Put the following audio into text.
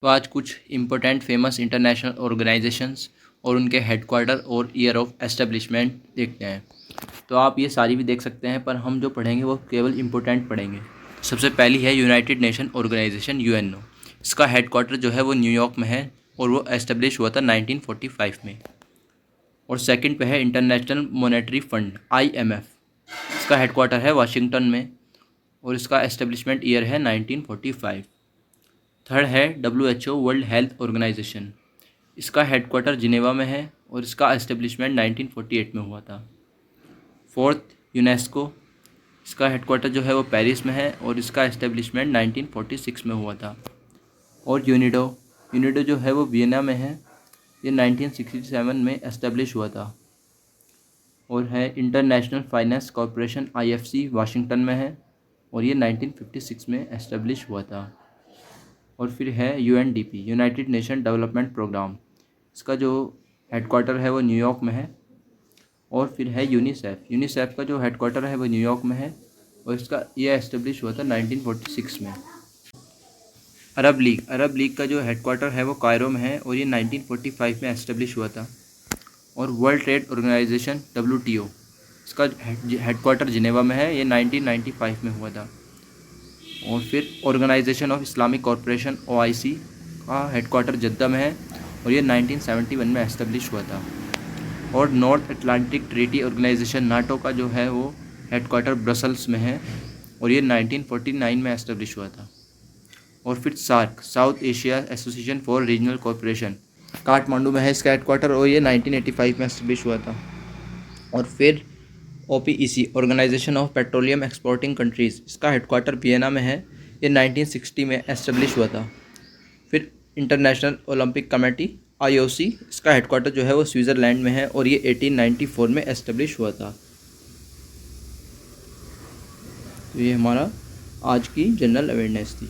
तो आज कुछ इम्पोर्टेंट फेमस इंटरनेशनल ऑर्गेनाइजेशंस और उनके हेडक्वार्टर और ईयर ऑफ एस्टेब्लिशमेंट देखते हैं। तो आप ये सारी भी देख सकते हैं, पर हम जो पढ़ेंगे वो केवल इम्पोर्टेंट पढ़ेंगे। सबसे पहली है यूनाइटेड नेशन ऑर्गेनाइजेशन यूएनओ। इसका हेडक्वार्टर जो है वो न्यूयॉर्क में है और वो एस्टेब्लिश हुआ था 1945 में। और सेकंड पे है इंटरनेशनल मॉनेटरी फंड IMF। इसका हेडक्वार्टर है वाशिंगटन में और इसका एस्टेब्लिशमेंट ईयर है 1945। थर्ड है WHO वर्ल्ड हेल्थ ऑर्गेनाइजेशन। इसका हेडक्वार्टर जिनेवा में है और इसका एस्टेब्लिशमेंट 1948 में हुआ था। Fourth UNESCO. इसका हेडक्वार्टर जो है वो पेरिस में है और इसका एस्टेब्लिशमेंट 1946 में हुआ था। और यूनिडो जो है वो वियना में है, ये 1967 में एस्टेब्लिश हुआ था। और है international finance corporation IFC, Washington में है और ये 1956 में एस्टेब्लिश हुआ था। और फिर है UNDP, United Nation Development Programme. इसका जो हेडक्वार्टर है वो न्यूयॉर्क में है। और फिर है यूनिसेफ का जो हेडक्वार्टर है वो न्यूयॉर्क में है और इसका ये एस्टेब्लिश हुआ था 1946 में। अरब लीग का जो हेडक्वार्टर है वो कायरो में है और ये 1945 में एस्टेब्लिश हुआ था। और वर्ल्ड ट्रेड ऑर्गेनाइजेशन WTO, इसका हेडक्वार्टर जिनेवा में है, ये 1995 में हुआ था। और फिर Organization of Islamic Corporation OIC का हेडक्वार्टर जद्दा में है और ये 1971 में एस्टेब्लिश हुआ था। और North Atlantic Treaty Organization NATO का जो है वो हेडक्वार्टर ब्रसल्स में है और ये 1949 में एस्टेब्लिश हुआ था। और फिर SAARC, south Asia association for regional corporation, Kathmandu में है इसका हेडक्वार्टर और ये 1985 में एस्टेब्लिश हुआ था। और फिर OPEC, Organization of Petroleum Exporting Countries, इसका हेडक्वार्टर वियना में है, ये 1960 में एस्टेब्लिश हुआ था। फिर इंटरनेशनल ओलंपिक कमेटी IOC, इसका हेडक्वार्टर जो है वो स्विट्ज़रलैंड में है और ये 1894 में एस्टेब्लिश हुआ था। तो ये हमारा आज की जनरल अवेयरनेस थी।